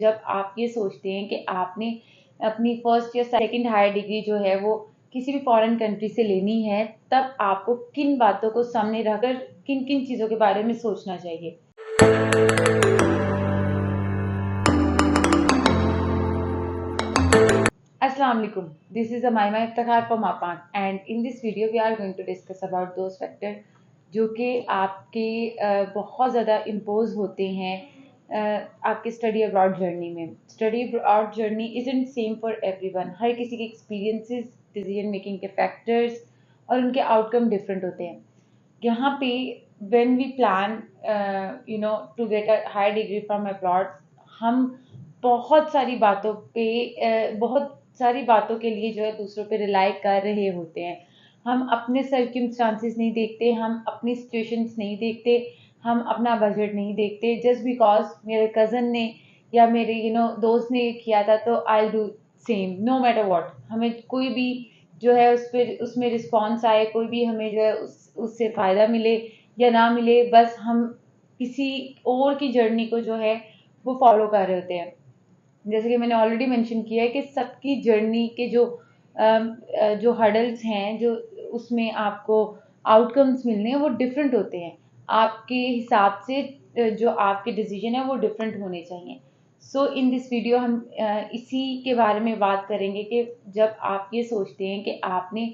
जब आप ये सोचते हैं कि आपने अपनी फर्स्ट या सेकंड हायर डिग्री जो है वो किसी भी फॉरेन कंट्री से लेनी है, तब आपको किन बातों को सामने रखकर किन किन चीज़ों के बारे में सोचना चाहिए। Assalamu alaikum. This is Amaima Iftakhar from Apan, and in this video we are going to discuss about those factors जो कि आपके बहुत ज़्यादा इम्पोज होते हैं आपके स्टडी अब्रॉड जर्नी में। Study abroad journey isn't same for everyone. हर किसी के एक्सपीरियंसेस, डिसीजन मेकिंग के फैक्टर्स और उनके आउटकम डिफरेंट होते हैं। यहाँ पे when we plan to get a higher degree from abroad, हम बहुत सारी बातों पे बहुत सारी बातों के लिए जो है दूसरों पे रिलाई कर रहे होते हैं। हम अपने सर्कमस्टांसेस नहीं देखते, हम अपनी सिचुएशंस नहीं देखते, हम अपना बजट नहीं देखते। जस्ट बिकॉज मेरे कज़न ने या मेरे दोस्त ने किया था तो I do same, no matter what. हमें कोई भी जो है उसमें रिस्पॉन्स आए, कोई भी हमें जो है उससे फ़ायदा मिले या ना मिले, बस हम किसी और की जर्नी को जो है वो फॉलो कर रहे होते हैं। जैसे कि मैंने ऑलरेडी मेंशन किया है कि सबकी जर्नी के जो हर्डल्स हैं, जो उसमें आपको आउटकम्स मिलने हैं, वो डिफरेंट होते हैं। आपके हिसाब से जो आपके डिसीजन है वो डिफरेंट होने चाहिए। सो इन दिस वीडियो हम इसी के बारे में बात करेंगे कि जब आप ये सोचते हैं कि आपने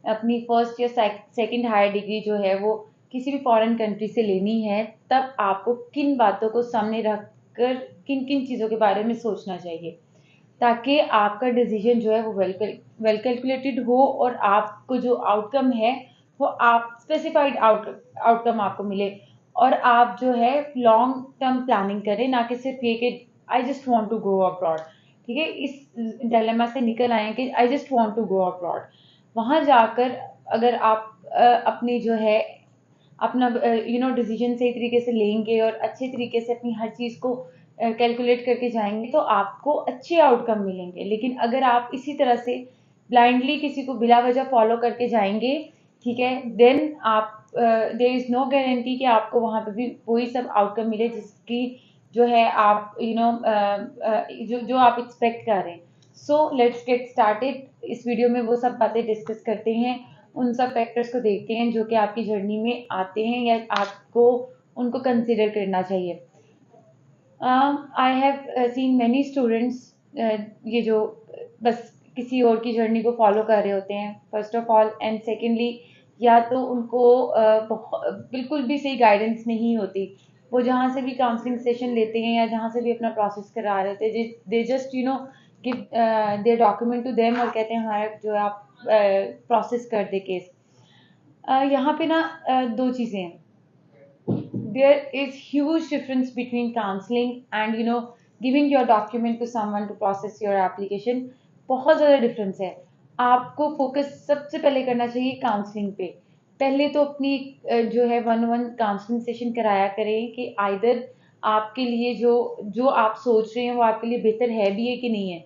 अपनी फर्स्ट या सेकंड हायर डिग्री जो है वो किसी भी फॉरेन कंट्री से लेनी है, तब आपको किन बातों को सामने रख कर किन किन चीज़ों के बारे में सोचना चाहिए, ताकि आपका डिसीजन जो है वो वेल कैलकुलेटेड हो और आपको जो आउटकम है वो आप स्पेसिफाइड आउटकम आपको मिले, और आप जो है लॉन्ग टर्म प्लानिंग करें, ना कि सिर्फ ये कि I just want to go abroad. ठीक है, इस डायलेमा से निकल आए कि I just want to go abroad. वहाँ जाकर अगर आप अपनी जो है अपना डिसीजन सही तरीके से लेंगे और अच्छे तरीके से अपनी हर चीज़ को कैलकुलेट करके जाएंगे तो आपको अच्छे आउटकम मिलेंगे। लेकिन अगर आप इसी तरह से ब्लाइंडली किसी को बिला वजह फॉलो करके जाएंगे, ठीक है, देन आप देयर इज़ नो गारंटी कि आपको वहाँ पे भी वही सब आउटकम मिले जिसकी जो है आप जो आप एक्सपेक्ट कर रहे हैं। So let's get started. इस वीडियो में वो सब बातें डिस्कस करते हैं, उन सब फैक्टर्स को देखते हैं जो कि आपकी जर्नी में आते हैं या आपको उनको कंसिडर करना चाहिए। I have seen many students ये जो बस किसी और की जर्नी को फॉलो कर रहे होते हैं, first of all, and secondly या तो उनको बिल्कुल भी सही गाइडेंस नहीं होती। वो जहाँ से भी काउंसलिंग सेशन लेते हैं या जहाँ से भी अपना प्रोसेस करा रहे थे, they just give their document to them और कहते हैं हमारा जो है आप प्रोसेस कर दे केस। यहाँ पे ना दो चीज़ें हैं। There is huge difference between counseling and giving your document to someone to process your application। बहुत ज़्यादा डिफरेंस है। आपको फोकस सबसे पहले करना चाहिए काउंसलिंग पे। पहले तो अपनी जो है 1-1 काउंसलिंग सेशन कराया करें कि आइदर आपके लिए जो जो आप सोच रहे हैं वो आपके लिए बेहतर है भी है कि नहीं है।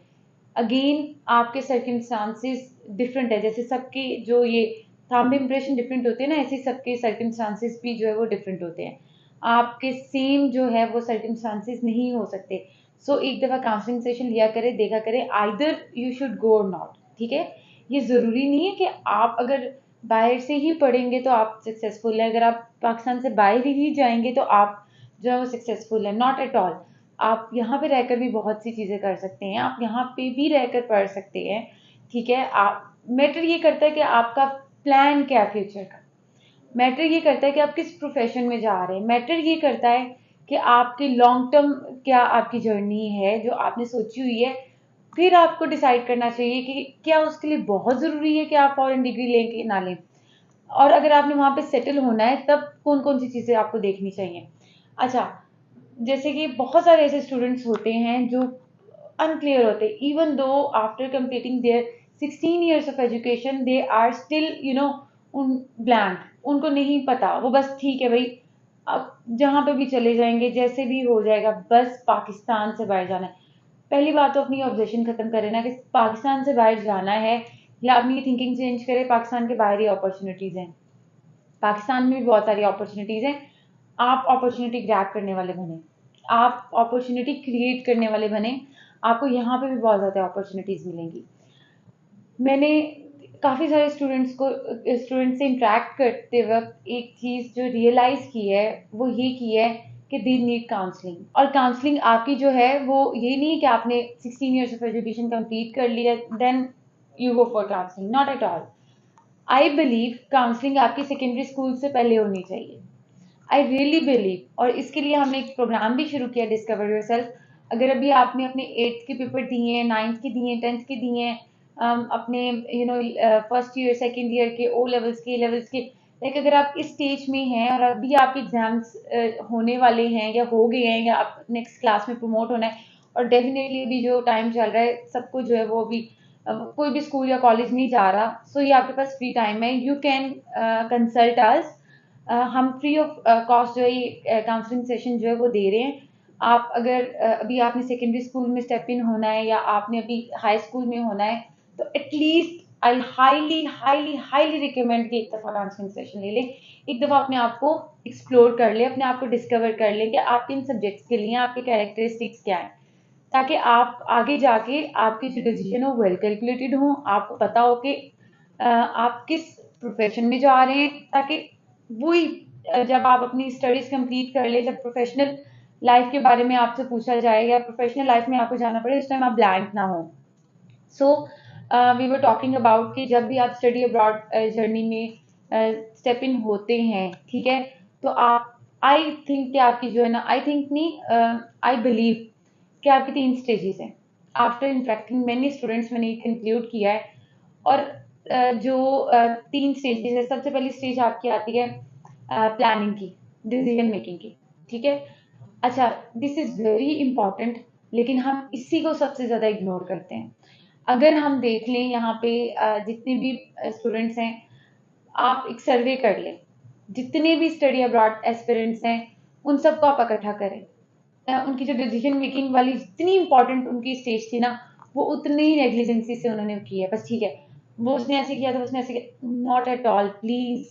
अगेन आपके सर्कमस्टांसेस डिफरेंट है, जैसे सबके जो ये थंब इम्प्रेशन डिफरेंट होते हैं ना, ऐसे सबके सर्कमस्टांसेस भी जो है वो डिफरेंट होते हैं। आपके सेम जो है वो सर्कमस्टांसेस नहीं हो सकते। सो एक दफ़ा काउंसलिंग सेशन लिया करें, देखा करें आइदर यू शुड गो और नॉट। ठीक है, ये ज़रूरी नहीं है कि आप अगर बाहर से ही पढ़ेंगे तो आप सक्सेसफुल है, अगर आप पाकिस्तान से बाहर ही जाएंगे तो आप जो है वो सक्सेसफुल है, नॉट एट ऑल। आप यहाँ पे रहकर भी बहुत सी चीज़ें कर सकते हैं, आप यहाँ पे भी रहकर पढ़ सकते हैं। ठीक है, आप मैटर ये करता है कि आपका प्लान क्या है फ्यूचर का। मैटर ये करता है कि आप किस प्रोफेशन में जा रहे हैं। मैटर ये करता है कि आपकी लॉन्ग टर्म क्या आपकी जर्नी है जो आपने सोची हुई है। फिर आपको डिसाइड करना चाहिए कि क्या उसके लिए बहुत ज़रूरी है कि आप फॉरेन डिग्री लें कि ना लें, और अगर आपने वहाँ पे सेटल होना है तब कौन कौन सी चीज़ें आपको देखनी चाहिए। अच्छा, जैसे कि बहुत सारे ऐसे स्टूडेंट्स होते हैं जो अनक्लियर होते हैं, even though after completing their 16 years of education they are still उन ब्लैंक, उनको नहीं पता। वो बस ठीक है भाई, अब जहाँ पे भी चले जाएंगे, जैसे भी हो जाएगा, बस पाकिस्तान से बाहर जाना है। पहली बात तो अपनी ऑब्जेक्शन खत्म करें ना कि पाकिस्तान से बाहर जाना है, या अपनी थिंकिंग चेंज करें। पाकिस्तान के बाहर ही अपॉर्चुनिटीज़ हैं, पाकिस्तान में भी बहुत सारी अपॉर्चुनिटीज़ हैं। आप अपॉर्चुनिटी ग्रैब करने वाले बने। आप अपॉर्चुनिटी क्रिएट करने वाले बने, आपको यहाँ पे भी बहुत ज़्यादा अपॉर्चुनिटीज़ मिलेंगी। मैंने काफ़ी सारे स्टूडेंट्स से इंटरेक्ट करते वक्त एक चीज़ जो रियलाइज़ की है वो ये की है कि दे नीड काउंसलिंग। और काउंसलिंग आपकी जो है वो ये नहीं है कि आपने 16 इयर्स ऑफ एजुकेशन कंप्लीट कर लिया then you go for counselling, not at all. I believe counselling आपकी सेकेंडरी स्कूल से पहले होनी चाहिए। आई रियली बिलीव, और इसके लिए हमने एक प्रोग्राम भी शुरू किया, डिस्कवर योरसेल्फ। अगर अभी आपने अपने 8th के पेपर दिए हैं, 9th के दिए हैं, 10th के दिए हैं, अपने फर्स्ट ईयर सेकेंड ईयर के, ओ लेवल्स के, लेवल्स के, लाइक अगर आप इस स्टेज में हैं और अभी आपके एग्जाम्स होने वाले हैं या हो गए हैं या आप नेक्स्ट क्लास में प्रमोट होना है, और डेफिनेटली अभी जो टाइम चल रहा है सबको जो है वो अभी कोई भी स्कूल या कॉलेज नहीं जा रहा, सो ये आपके पास फ्री टाइम है, यू कैन कंसल्ट अस। हम फ्री ऑफ कॉस्ट जो है ये काउंसलिंग सेशन जो है वो दे रहे हैं। आप अगर अभी आपने सेकेंडरी स्कूल में स्टेप इन होना है या आपने अभी हाई स्कूल में होना है, तो at least I highly highly highly recommend कि एक दफ़ा काउंसलिंग सेशन ले लें, एक दफ़ा अपने आप को एक्सप्लोर कर लें, अपने आप को डिस्कवर कर लें कि आपके इन सब्जेक्ट्स के लिए आपके कैरेक्टरिस्टिक्स क्या हैं, ताकि आप आगे जाके आपके जो डिसीजन हो वेल कैलकुलेटेड हो, आपको पता हो कि आप किस प्रोफेशन में जा रहे हैं, ताकि वही जब आप अपनी स्टडीज कंप्लीट कर ले, जब प्रोफेशनल लाइफ के बारे में आपसे पूछा जाए या प्रोफेशनल लाइफ में आपको जाना पड़े, उस टाइम आप ब्लैंक ना हो। So we were talking about कि जब भी आप स्टडी अब्रॉड जर्नी में स्टेप इन होते हैं, ठीक है, तो आप आई थिंक कि आपकी जो है ना, आई थिंक नहीं, आई बिलीव कि आपकी 3 स्टेजेस हैं। आफ्टर इंटरेक्टिंग मैनी स्टूडेंट्स मैंने ये कंक्लूड किया है। और जो 3 स्टेजेस है, सबसे पहली स्टेज आपकी आती है प्लानिंग की, डिसीजन मेकिंग की, ठीक है। अच्छा, दिस इज वेरी इंपॉर्टेंट, लेकिन हम इसी को सबसे ज़्यादा इग्नोर करते हैं। अगर हम देख लें यहाँ पे जितने भी स्टूडेंट्स हैं, आप एक सर्वे कर लें, जितने भी स्टडी अब्रॉड एस्पिरेंट्स हैं उन सबको आप इकट्ठा करें। उनकी जो डिसीजन मेकिंग वाली जितनी इंपॉर्टेंट उनकी स्टेज थी ना, वो उतनी ही नेग्लिजेंसी से उन्होंने की है, बस ठीक है वो उसने ऐसे किया तो उसने ऐसे किया, not at all, please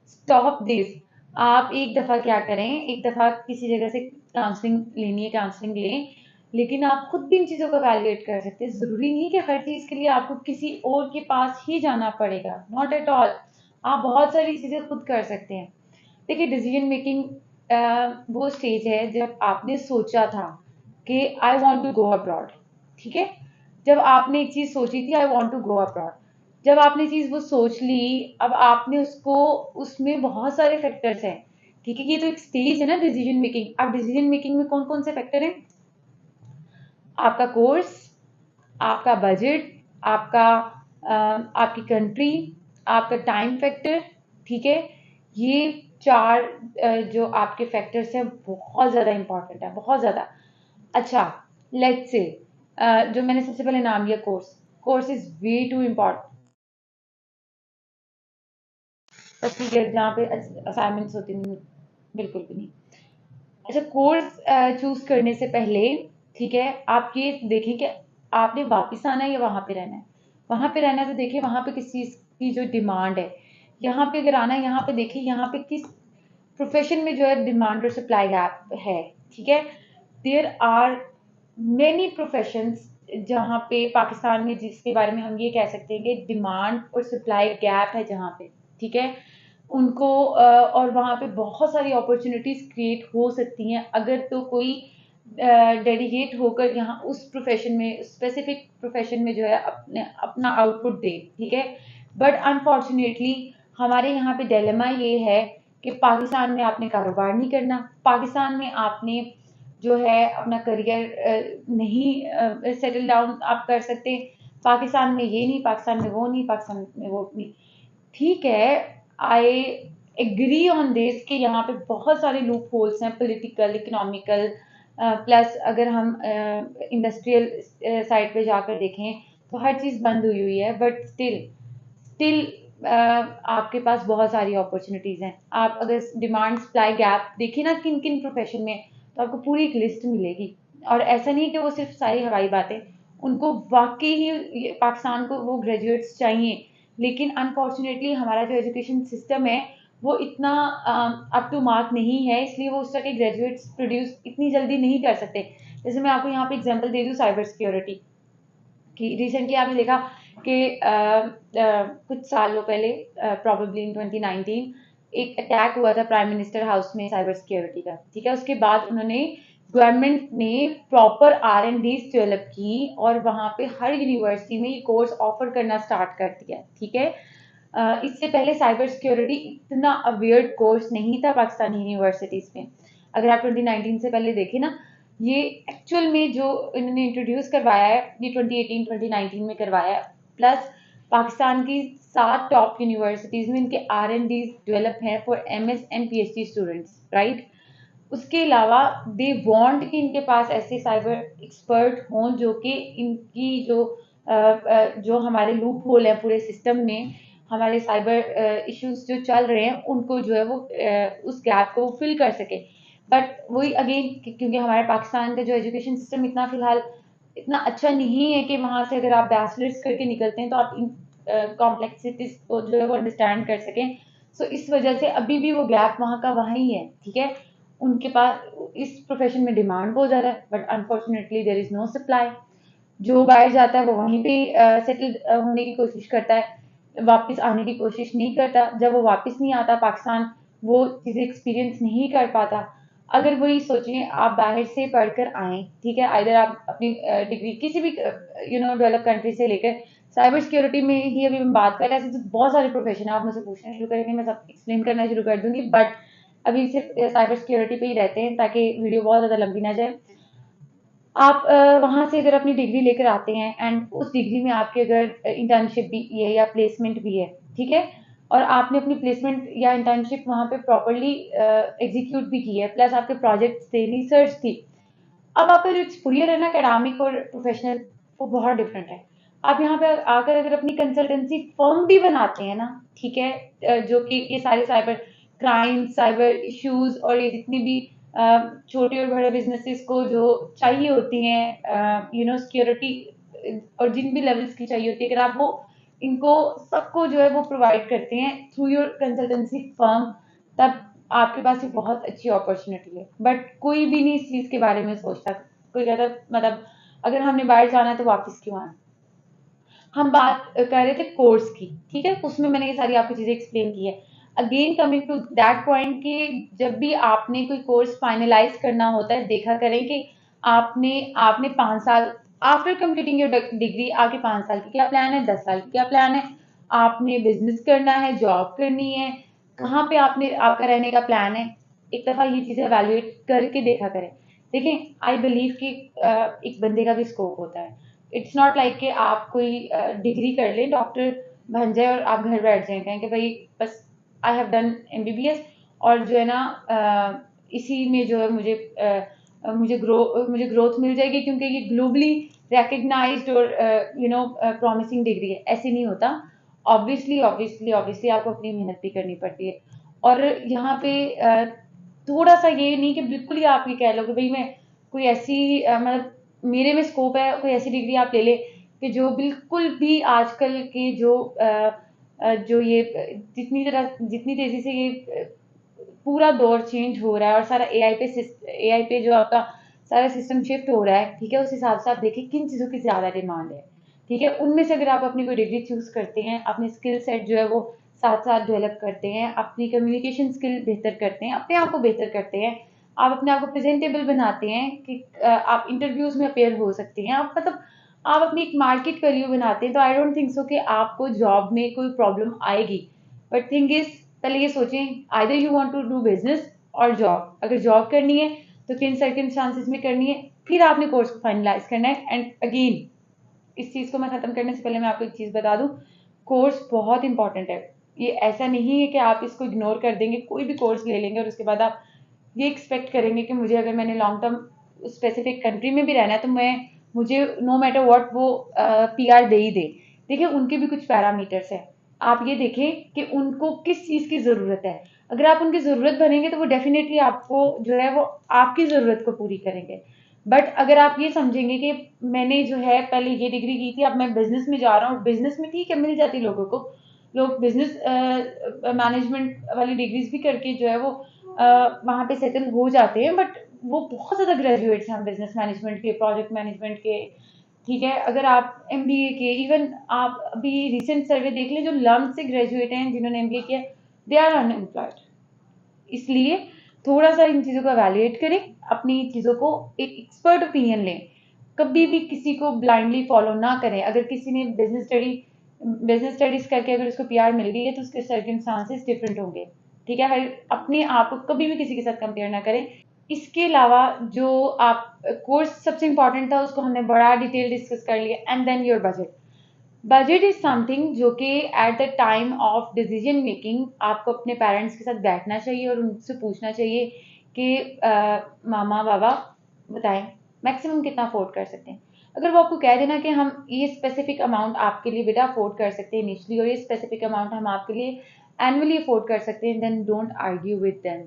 stop this. आप एक दफ़ा क्या करें, एक दफ़ा किसी जगह से काउंसलिंग लेनी है, काउंसलिंग लें, लेकिन आप खुद भी इन चीज़ों को वैलिडेट कर सकते हैं। ज़रूरी नहीं कि हर चीज़ के लिए आपको किसी और के पास ही जाना पड़ेगा, नॉट एट ऑल। आप बहुत सारी चीज़ें खुद कर सकते हैं। देखिए, डिसीजन मेकिंग वो स्टेज है जब आपने सोचा था कि I want to go abroad, ठीक है। जब आपने एक चीज़ सोची थी I want to go abroad, जब आपने चीज़ वो सोच ली, अब आपने उसको, उसमें बहुत सारे फैक्टर्स हैं, ठीक है। ये तो एक स्टेज है ना डिसीजन मेकिंग। अब डिसीजन मेकिंग में कौन कौन से फैक्टर हैं? आपका कोर्स, आपका बजट, आपका आपकी कंट्री, आपका टाइम फैक्टर, ठीक है। ये 4 जो आपके फैक्टर्स हैं बहुत ज़्यादा इंपॉर्टेंट है, बहुत ज़्यादा। अच्छा, लेट्स से जो मैंने सबसे पहले नाम लिया course, course is way too important. बस ठीक है, जहाँ पे असाइनमेंट्स होती नहीं, बिल्कुल भी नहीं। अच्छा, कोर्स चूज करने से पहले, ठीक है, आप ये देखें कि आपने वापस आना है या वहां पे रहना है। वहां पे रहना है तो देखिए वहां पे किस चीज की जो डिमांड है। यहाँ पे अगर आना है, यहाँ पे देखिए यहाँ पे किस प्रोफेशन में जो है डिमांड और सप्लाई गैप है, ठीक है। देयर आर मेनी प्रोफेशंस जहाँ पे पाकिस्तान में, जिसके बारे में हम ये कह सकते हैं कि डिमांड और सप्लाई गैप है जहाँ पे, ठीक है, उनको और वहाँ पे बहुत सारी अपॉर्चुनिटीज क्रिएट हो सकती हैं अगर तो कोई डेडिकेट होकर यहाँ उस प्रोफेशन में, स्पेसिफिक प्रोफेशन में जो है अपने अपना आउटपुट दे, ठीक है। बट अनफॉर्चुनेटली हमारे यहाँ पे डिलेमा ये है कि पाकिस्तान में आपने कारोबार नहीं करना, पाकिस्तान में आपने जो है अपना करियर नहीं सेटल डाउन आप कर सकते, पाकिस्तान में ये नहीं, पाकिस्तान में वो नहीं, पाकिस्तान में वो नहीं, ठीक है। आई एग्री ऑन दिस कि यहाँ पे बहुत सारे लूप होल्स हैं, पॉलिटिकल, इकोनॉमिकल, प्लस अगर हम इंडस्ट्रियल साइड पे जाकर देखें तो हर चीज़ बंद हुई हुई है, बट स्टिल आपके पास बहुत सारी अपॉर्चुनिटीज़ हैं। आप अगर डिमांड सप्लाई गैप देखिए ना किन किन प्रोफेशन में, तो आपको पूरी एक लिस्ट मिलेगी। और ऐसा नहीं कि वो सिर्फ सारी हवाई बातें, उनको वाकई ही पाकिस्तान को वो ग्रेजुएट्स चाहिए, लेकिन अनफॉर्चुनेटली हमारा जो एजुकेशन सिस्टम है वो इतना अप टू मार्क नहीं है, इसलिए वो उस तरह के ग्रेजुएट्स प्रोड्यूस इतनी जल्दी नहीं कर सकते। जैसे मैं आपको यहाँ पे एग्जांपल दे दूँ साइबर सिक्योरिटी की। रिसेंटली आपने देखा कि कुछ सालों पहले, प्रोबेबली इन 2019, एक अटैक हुआ था प्राइम मिनिस्टर हाउस में साइबर सिक्योरिटी का, ठीक है। उसके बाद उन्होंने, गवर्नमेंट ने प्रॉपर R&D डेवलप की और वहाँ पे हर यूनिवर्सिटी में ये कोर्स ऑफर करना स्टार्ट कर दिया, ठीक है। इससे पहले साइबर सिक्योरिटी इतना अवेयर्ड कोर्स नहीं था पाकिस्तानी यूनिवर्सिटीज में। अगर आप 2019 से पहले देखें ना, ये एक्चुअल में जो इन्होंने इंट्रोड्यूस करवाया है, ये 2018-2019 में करवाया है। प्लस पाकिस्तान की 7 टॉप यूनिवर्सिटीज में इनके R&D डेवलप हैं for MS and PhD students, right. उसके अलावा दे वांट कि इनके पास ऐसे साइबर एक्सपर्ट हों जो कि इनकी जो हमारे लूप होल है पूरे सिस्टम में, हमारे साइबर इश्यूज जो चल रहे हैं उनको जो है वो उस गैप को फिल कर सके। बट वही अगेन, क्योंकि हमारे पाकिस्तान का जो एजुकेशन सिस्टम इतना फिलहाल इतना अच्छा नहीं है कि वहां से अगर आप बैचलर्स करके निकलते हैं तो आप इन कॉम्प्लेक्सिटीज को जो है वो अंडरस्टैंड कर सकें। सो इस वजह से अभी भी वो गैप वहाँ का वहाँ ही है, ठीक है। उनके पास इस प्रोफेशन में डिमांड बहुत ज़्यादा है, but unfortunately there is no supply. जो बाहर जाता है वो वहीं पे सेटल होने की कोशिश करता है, वापस आने की कोशिश नहीं करता। जब वो वापस नहीं आता पाकिस्तान, वो चीज़ें एक्सपीरियंस नहीं कर पाता। अगर वही सोचिए, आप बाहर से पढ़कर आए, ठीक है, आइदर आप अपनी डिग्री किसी भी डेवलप कंट्री से लेकर साइबर सिक्योरिटी में ही अभी हम बात कर रहे हैं। ऐसे तो बहुत सारे प्रोफेशन है, आप मुझसे पूछना शुरू करेंगे मैं सब एक्सप्लेन करना शुरू कर दूंगी, बट अभी सिर्फ साइबर सिक्योरिटी पे ही रहते हैं ताकि वीडियो बहुत ज़्यादा लंबी ना जाए। आप वहाँ से अगर अपनी डिग्री लेकर आते हैं एंड उस डिग्री में आपके अगर इंटर्नशिप भी है या प्लेसमेंट भी है, ठीक है, और आपने अपनी प्लेसमेंट या इंटर्नशिप वहाँ पे प्रॉपरली एग्जीक्यूट भी की है, प्लस आपके प्रोजेक्ट्स थे, रिसर्च थी, अब आपका जो एक्सपोजर है ना एकेडमिक और प्रोफेशनल, वो बहुत डिफरेंट है। आप यहाँ पे आकर अगर अपनी कंसल्टेंसी फर्म भी बनाते हैं ना, ठीक है, जो कि ये सारे साइबर क्राइम, साइबर इश्यूज और ये जितनी भी छोटे और बड़े बिजनेसेस को जो चाहिए होती हैं सिक्योरिटी, और जिन भी लेवल्स की चाहिए होती है, अगर आप वो इनको सबको जो है वो प्रोवाइड करते हैं थ्रू योर कंसल्टेंसी फर्म, तब आपके पास एक बहुत अच्छी अपॉर्चुनिटी है। बट कोई भी नहीं इस चीज के बारे में सोचता। कोई कहता मतलब अगर हमने बाहर जाना है तो वापस क्यों आना। हम बात कर रहे थे कोर्स की, ठीक है, उसमें मैंने ये सारी आपको चीजें एक्सप्लेन की है। Again coming to that point कि जब भी आपने कोई कोर्स फाइनलाइज करना होता है, देखा करें कि आपने आपने 5 साल आफ्टर कंप्लीटिंग योर डिग्री, आगे 5 साल की क्या प्लान है, 10 साल की क्या प्लान है, आपने बिजनेस करना है, जॉब करनी है, कहाँ पे आपने आपका रहने का प्लान है। एक दफा ये चीजें एवेल्युएट करके देखा करें। देखें, आई बिलीव कि एक बंदे का भी स्कोप होता है। इट्स नॉट लाइक कि आप कोई डिग्री कर लें, डॉक्टर बन जाए और आप घर बैठ जाएं, कहें कि भाई बस आई हैव डन MBBS और जो है ना इसी में जो है मुझे ग्रोथ मिल जाएगी क्योंकि ये ग्लोबली रिकग्नाइज्ड और प्रॉमिसिंग डिग्री है। ऐसे नहीं होता। ऑब्वियसली ऑब्वियसली ऑब्वियसली आपको अपनी मेहनत भी करनी पड़ती है। और यहाँ पे थोड़ा सा ये नहीं कि बिल्कुल ही आप ये कह लो कि भाई मैं कोई ऐसी मतलब मेरे में स्कोप है, कोई ऐसी डिग्री आप ले ले कि जो बिल्कुल भी आजकल के जो ये जितनी तेजी से ये पूरा दौर चेंज हो रहा है और सारा AI पे जो आपका सारा सिस्टम शिफ्ट हो रहा है, ठीक है, उस हिसाब से आप देखें किन चीज़ों की ज़्यादा डिमांड है, ठीक है। उनमें से अगर आप अपनी कोई डिग्री चूज करते हैं, अपनी स्किल सेट जो है वो साथ साथ डेवलप करते हैं, अपनी कम्युनिकेशन स्किल बेहतर करते हैं, अपने आप को बेहतर करते हैं, आप अपने आप को प्रेजेंटेबल बनाते हैं कि आप इंटरव्यूज में अपेयर हो सकते हैं, आप मतलब आप अपनी एक मार्केट वैल्यू बनाते हैं, तो आई डोंट थिंक सो कि आपको जॉब में कोई प्रॉब्लम आएगी। बट थिंग इज, पहले ये सोचें either you want to do business और जॉब। अगर जॉब करनी है तो किन सर्कमस्टांसेस में करनी है, फिर आपने कोर्स को फाइनलाइज करना है। एंड अगेन, इस चीज को मैं खत्म करने से पहले मैं आपको एक चीज बता दूं, कोर्स बहुत इंपॉर्टेंट है। ये ऐसा नहीं है कि आप इसको इग्नोर कर देंगे, कोई भी कोर्स ले लेंगे और उसके बाद आप ये एक्सपेक्ट करेंगे कि मुझे अगर मैंने लॉन्ग टर्म स्पेसिफिक कंट्री में भी रहना है तो मुझे नो मैटर व्हाट वो PR दे ही दे। देखिए, उनके भी कुछ पैरामीटर्स हैं। आप ये देखें कि उनको किस चीज की जरूरत है। अगर आप उनकी जरूरत बनेंगे तो वो डेफिनेटली आपको जो है वो आपकी जरूरत को पूरी करेंगे। बट अगर आप ये समझेंगे कि मैंने जो है पहले ये डिग्री की थी, अब मैं बिजनेस में जा रहा हूँ, बिजनेस में ठीक है मिल जाती लोगों को, लोग बिजनेस मैनेजमेंट वाली डिग्रीज भी करके जो है वो वहाँ पे सेटल हो जाते हैं, बट वो बहुत ज़्यादा ग्रेजुएट्स हैं बिजनेस मैनेजमेंट के, प्रोजेक्ट मैनेजमेंट के। ठीक है, अगर आप एमबीए के, इवन आप अभी रिसेंट सर्वे देख लें, जो लर्न से ग्रेजुएट हैं जिन्होंने एमबीए किया, दे आर अनएम्प्लॉयड। इसलिए थोड़ा सा इन चीज़ों को एवेल्युएट करें, अपनी चीज़ों को एक एक्सपर्ट ओपिनियन लें, कभी भी किसी को ब्लाइंडली फॉलो ना करें। अगर किसी ने बिजनेस स्टडीज करके अगर उसको पीआर मिल रही है तो उसके सर्कमस्टांसेस डिफरेंट होंगे। ठीक है, हर अपने आप को कभी भी किसी के साथ कंपेयर ना करें। इसके अलावा जो आप कोर्स सबसे इंपॉर्टेंट था उसको हमने बड़ा डिटेल डिस्कस कर लिया। And then your budget. Budget is something जो कि at the time of decision making आपको अपने पेरेंट्स के साथ बैठना चाहिए और उनसे पूछना चाहिए कि मामा बाबा बताएं मैक्सिमम कितना अफोर्ड कर सकते हैं। अगर वो आपको कह देना कि हम ये स्पेसिफिक अमाउंट आपके लिए बेटा अफोर्ड कर सकते हैं इनिशियली, और ये स्पेसिफिक अमाउंट हम आपके लिए एनुअली अफोर्ड कर सकते हैं, then don't argue with them.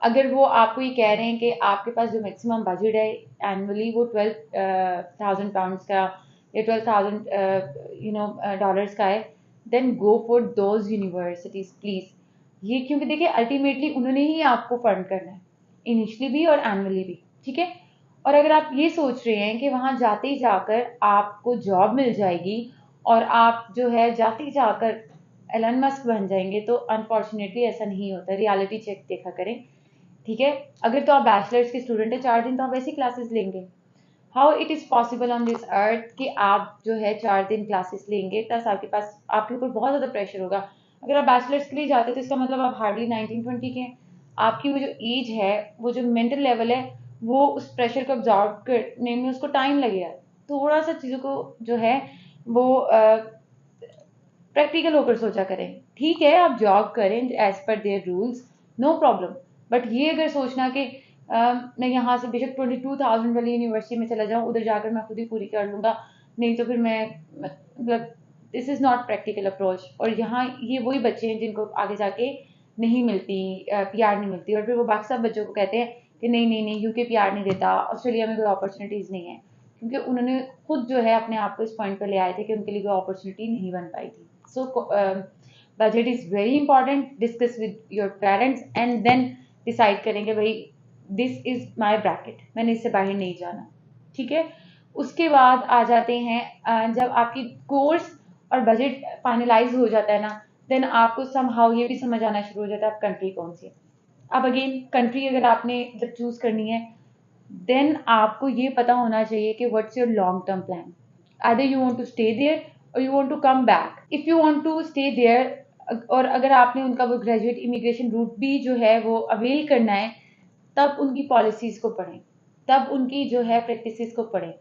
अगर वो आपको ये कह रहे हैं कि आपके पास जो मैक्सिमम बजट है एनुअली वो 12,000 पाउंड्स का या 12,000 डॉलर्स का है, then go for those universities please. ये क्योंकि देखिए अल्टीमेटली उन्होंने ही आपको फंड करना है, इनिशियली भी और एनुअली भी। ठीक है, और अगर आप ये सोच रहे हैं कि वहां जाते ही जाकर आपको जॉब मिल जाएगी और आप जो है जाते ही जाकर एलन मस्क बन जाएंगे, तो अनफॉर्चुनेटली ऐसा नहीं होता। रियलिटी चेक देखा करें। ठीक है, अगर तो आप बैचलर्स के स्टूडेंट है, 4 दिन तो आप वैसी क्लासेस लेंगे। How it is possible on this earth कि आप जो है 4 दिन क्लासेस लेंगे, प्लस आपके पास आपके ऊपर बहुत ज्यादा प्रेशर होगा। अगर आप बैचलर्स के लिए जाते तो इसका मतलब आप हार्डली 19-20 के हैं। आपकी वो जो एज है, वो जो मेंटल लेवल है, वो उस प्रेशर को ऑब्जॉर्व करने में उसको टाइम लगेगा। थोड़ा सा चीजों को जो है वो प्रैक्टिकल होकर सोचा करें। ठीक है, आप जॉब करें as per their rules, no problem. But ये अगर सोचना कि मैं यहाँ से बेशक 22,000 वाली यूनिवर्सिटी में चला जाऊँ, उधर जाकर मैं खुद ही पूरी कर लूंगा, नहीं तो फिर मैं मतलब this is not practical approach. और यहाँ ये वही बच्चे हैं जिनको आगे जाके नहीं मिलती पीआर नहीं मिलती, और फिर वो बाकी सब बच्चों को कहते हैं कि नहीं नहीं नहीं यूके पीआर नहीं देता, ऑस्ट्रेलिया में कोई अपॉर्चुनिटीज नहीं है, क्योंकि उन्होंने खुद जो है अपने आप को इस पॉइंट पर ले आए थे कि उनके लिए कोई अपॉर्चुनिटी नहीं बन पाई थी। So budget is very important. Discuss with your parents and then decide करेंगे भाई this is my bracket, मैंने इससे बाहर नहीं जाना। ठीक है, उसके बाद आ जाते हैं जब आपकी कोर्स और बजट फाइनलाइज हो जाता है ना, देन आपको समहाउ ये भी समझ आना शुरू हो जाता है आप कंट्री कौन सी है। अब अगेन कंट्री अगर आपने जब चूज करनी है, देन आपको ये पता होना चाहिए कि what's your long term plan. Either you want to stay there or you want to come back. If you want to stay there और अगर आपने उनका वो ग्रेजुएट इमिग्रेशन रूट भी जो है वो अवेल करना है, तब उनकी पॉलिसीज को पढ़ें, तब उनकी जो है प्रैक्टिसेस को पढ़ें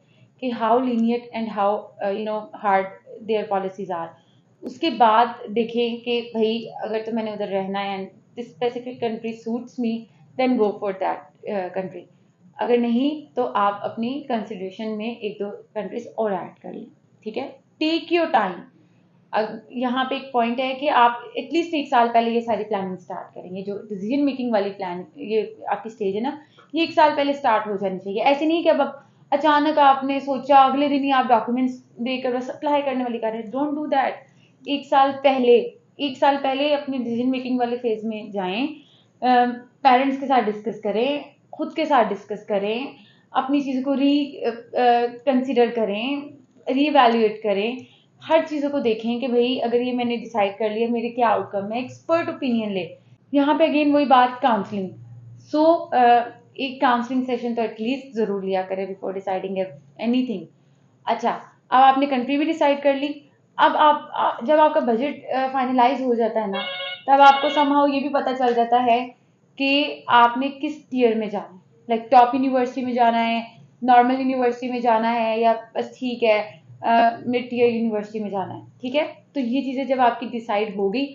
कि how lenient and how hard their policies are. उसके बाद देखें कि भाई अगर तो मैंने उधर रहना है and this specific country suits me, then go for that country. अगर नहीं तो आप अपनी कंसिडरेशन में 1-2 कंट्रीज और ऐड कर लें। ठीक है, टेक योर टाइम। यहाँ पे एक पॉइंट है कि आप एटलीस्ट 1 साल पहले ये सारी प्लानिंग स्टार्ट करेंगे। जो डिसीजन मेकिंग वाली प्लान ये आपकी स्टेज है ना, ये 1 साल पहले स्टार्ट हो जानी चाहिए। ऐसे नहीं कि अब अचानक आपने सोचा अगले दिन ही आप डॉक्यूमेंट्स देकर बस अप्लाई करने वाली कर रहे हैं। Don't do that. 1 साल पहले अपनी डिसीजन मेकिंग वाले फेज में जाएं, पेरेंट्स के साथ डिस्कस करें, खुद के साथ डिस्कस करें, अपनी चीज़ों को कंसिडर करें, रीवैल्यूएट करें, हर चीज़ों को देखें कि भाई अगर ये मैंने डिसाइड कर लिया मेरे क्या आउटकम है, एक्सपर्ट ओपिनियन ले। यहाँ पे अगेन वही बात काउंसलिंग। सो एक काउंसलिंग सेशन तो एटलीस्ट ज़रूर लिया करें बिफोर डिसाइडिंग एनीथिंग। अच्छा, अब आपने कंट्री भी डिसाइड कर ली। अब आप जब आपका बजट फाइनलाइज हो जाता है ना, तब आपको समहाउ ये भी पता चल जाता है कि आपने किस टीयर में जाना है। लाइक टॉप यूनिवर्सिटी में जाना है, नॉर्मल यूनिवर्सिटी में जाना है, या बस ठीक है मिड टीयर यूनिवर्सिटी में जाना है। ठीक है, तो ये चीज़ें जब आपकी डिसाइड हो गई,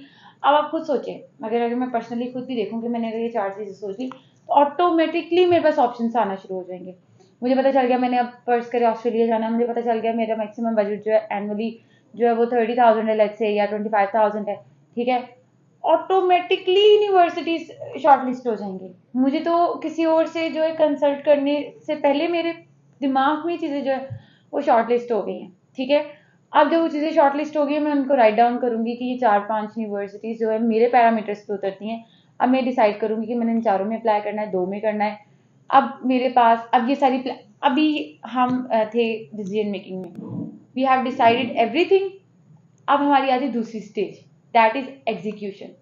अब आप खुद सोचें। अगर मैं पर्सनली खुद भी देखूँ कि मैंने अगर ये 4 चीज़ें सोच ली, तो ऑटोमेटिकली मेरे पास ऑप्शन आना शुरू हो जाएंगे। मुझे पता चल गया मैंने अब फर्ज करे ऑस्ट्रेलिया जाना है, मुझे पता चल गया मेरा मैक्सिमम बजट जो है एनुअली जो है वो 30,000 है लेट्स से, या 25,000 है। ठीक है, ऑटोमेटिकली यूनिवर्सिटीज शॉर्टलिस्ट हो जाएंगे। मुझे तो किसी और से जो है कंसल्ट करने से पहले मेरे दिमाग में चीज़ें जो है वो शॉर्टलिस्ट हो गई हैं। ठीक है, अब जब वो चीज़ें शॉर्ट लिस्ट हो गई, मैं उनको राइट डाउन करूँगी कि ये 4-5 यूनिवर्सिटीज़ जो है मेरे पैरामीटर्स पे उतरती हैं। अब मैं डिसाइड करूँगी कि मैंने इन चारों में अप्लाई करना है, 2 में करना है। अब मेरे पास अब ये सारी अभी हम थे डिसीजन मेकिंग में, वी हैव डिसाइडेड एवरीथिंग। अब हमारी आती है दूसरी स्टेज, दैट इज एग्जीक्यूशन।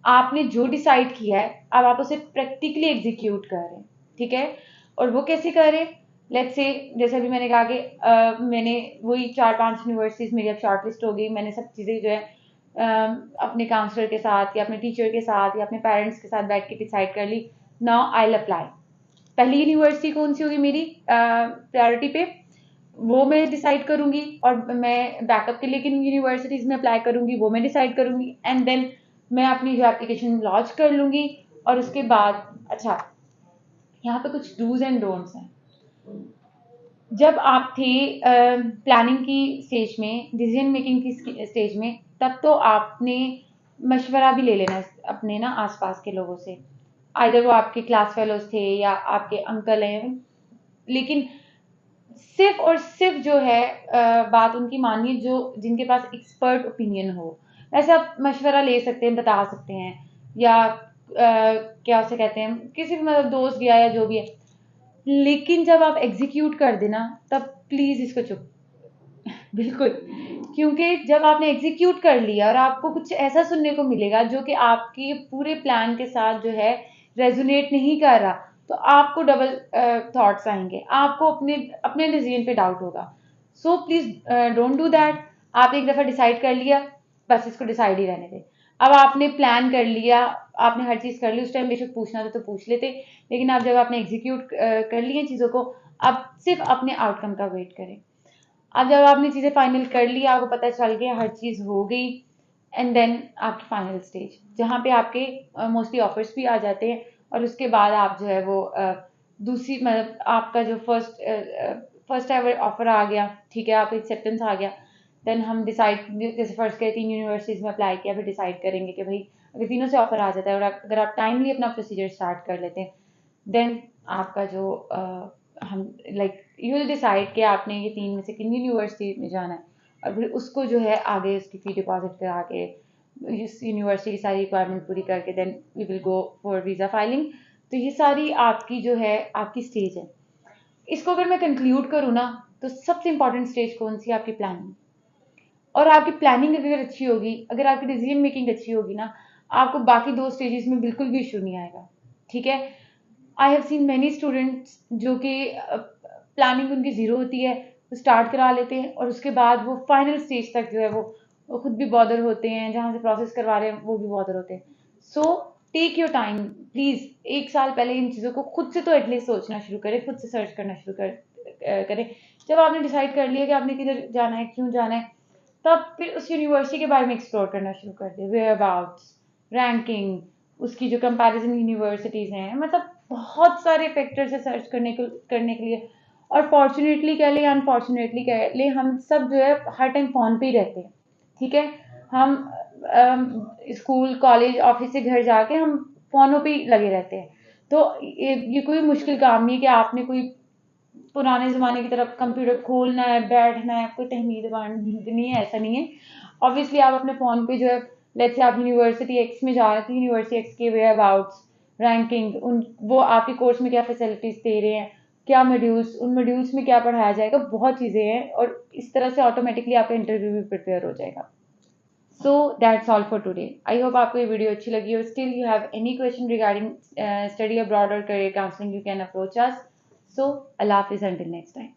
आपने जो डिसाइड किया है अब आप उसे प्रैक्टिकली एग्जीक्यूट कर रहे हैं, ठीक है। और वो कैसे कर रहे हैं? लेट्स से जैसे अभी मैंने कहा कि मैंने वही 4-5 यूनिवर्सिटीज मेरी अब शॉर्ट लिस्ट हो गई, मैंने सब चीज़ें जो है अपने काउंसलर के साथ या अपने टीचर के साथ या अपने पेरेंट्स के साथ बैठ के डिसाइड कर ली। Now I will apply. पहली यूनिवर्सिटी कौन सी होगी मेरी प्रायोरिटी पे, वो मैं डिसाइड करूंगी। और मैं बैकअप के लिए किन यूनिवर्सिटीज में अप्लाई करूंगी वो मैं डिसाइड करूंगी। एंड देन मैं अपनी जो एप्लीकेशन लॉन्च कर लूंगी। और उसके बाद अच्छा, यहाँ पे कुछ डूज एंड डोंट्स हैं। जब आप थे प्लानिंग की स्टेज में, डिसीजन मेकिंग की स्टेज में, तब तो आपने मशवरा भी ले लेना अपने ना आसपास के लोगों से, आइदर वो आपके क्लास फेलोज थे या आपके अंकल हैं। लेकिन सिर्फ और सिर्फ जो है बात उनकी मानिए जो जिनके पास एक्सपर्ट ओपिनियन हो। वैसे आप मशवरा ले सकते हैं, बता सकते हैं, या क्या उसे कहते हैं, किसी भी मतलब दोस्त गया या जो भी है। लेकिन जब आप एग्जीक्यूट कर देना तब प्लीज इसको चुप बिल्कुल। क्योंकि जब आपने एग्जीक्यूट कर लिया और आपको कुछ ऐसा सुनने को मिलेगा जो कि आपके पूरे प्लान के साथ जो है रेजोनेट नहीं कर रहा, तो आपको डबल थॉट्स आएंगे, आपको अपने अपने डिसीजन पे डाउट होगा। So please don't do that. आप एक दफा डिसाइड कर लिया, बस इसको डिसाइड ही रहने दें। अब आपने प्लान कर लिया, आपने हर चीज कर ली, उस टाइम बेशक पूछना था तो पूछ लेते, लेकिन अब जब आपने एग्जीक्यूट कर लिए चीजों को, अब सिर्फ अपने आउटकम का वेट करें। अब जब आपने चीज़ें फाइनल कर ली, आपको पता चल गया, हर चीज़ हो गई, एंड देन आपकी फाइनल स्टेज जहाँ पे आपके मोस्टली ऑफर्स भी आ जाते हैं। और उसके बाद आप जो है वो दूसरी मतलब आपका जो फर्स्ट एवर ऑफर आ गया, ठीक है, आपका एक्सेप्टेंस आ गया। देन हम डिसाइड, जैसे फर्स्ट के 3 यूनिवर्सिटीज़ में अप्लाई किया, फिर डिसाइड करेंगे कि भाई अगर तीनों से ऑफर आ जाता है और अगर आप टाइमली अपना प्रोसीजर स्टार्ट कर लेते हैं, देन आपका जो हम लाइक यू विल डिसाइड कि आपने ये 3 में से किन यूनिवर्सिटी में जाना है। और फिर उसको जो है आगे उसकी फ़ी डिपॉजिट करा के इस यूनिवर्सिटी की सारी रिक्वायरमेंट पूरी करके then we will go for visa filing. तो ये सारी आपकी जो है आपकी स्टेज है। इसको अगर मैं कंक्लूड करूँ ना, तो सबसे इंपॉर्टेंट स्टेज कौन सी है? आपकी प्लानिंग। और आपकी प्लानिंग अगर अच्छी होगी, अगर आपकी डिसीजन मेकिंग अच्छी होगी ना, आपको बाकी 2 स्टेजेस में बिल्कुल भी इशू नहीं आएगा, ठीक है। I have seen many students जो कि प्लानिंग उनकी ज़ीरो होती है, वो स्टार्ट करा लेते हैं और उसके बाद वो फाइनल स्टेज तक जो है वो खुद भी बॉदर होते हैं, जहाँ से प्रोसेस करवा रहे हैं वो भी बॉदर होते हैं। So take your time please. 1 साल पहले इन चीज़ों को खुद से तो एटलीस्ट सोचना शुरू करें, खुद से सर्च करना शुरू करें। जब आपने डिसाइड कर लिया कि आपने किधर जाना है, क्यों जाना है, तब फिर उस यूनिवर्सिटी के बारे में एक्सप्लोर करना शुरू कर दे, वेयर अबाउट्स, रैंकिंग, उसकी जो कंपैरिजन यूनिवर्सिटीज़ हैं, मतलब बहुत सारे फैक्टर्स है सर्च करने के लिए। और फॉर्चुनेटली कह लें या अनफॉर्चुनेटली कह लें, हम सब जो है हर टाइम फ़ोन पे ही रहते हैं, ठीक है। हम स्कूल कॉलेज ऑफिस से घर जाके हम फ़ोनों पे ही लगे रहते हैं। तो ये कोई मुश्किल काम नहीं है कि आपने कोई पुराने ज़माने की तरफ कंप्यूटर खोलना है, बैठना है, कोई तहमीद नहीं है, ऐसा नहीं है। ऑब्वियसली आप अपने फ़ोन पे जो है, लेट्स से आप यूनिवर्सिटी एक्स में जा रहे थे, यूनिवर्सिटी एक्स के वेयर अबाउट्स, रैंकिंग, उन वो आपके कोर्स में क्या फैसिलिटीज़ दे रहे हैं, क्या मॉड्यूल्स, उन मॉड्यूल्स में क्या पढ़ाया जाएगा, बहुत चीज़ें हैं। और इस तरह से ऑटोमेटिकली आपका इंटरव्यू भी प्रिपेयर हो जाएगा। So that's all for today. I hope आपको ये वीडियो अच्छी लगी। और still you have any question regarding study abroad और career counselling, you can approach us. So अल्लाह हाफिज़, अंटिल नेक्स्ट टाइम।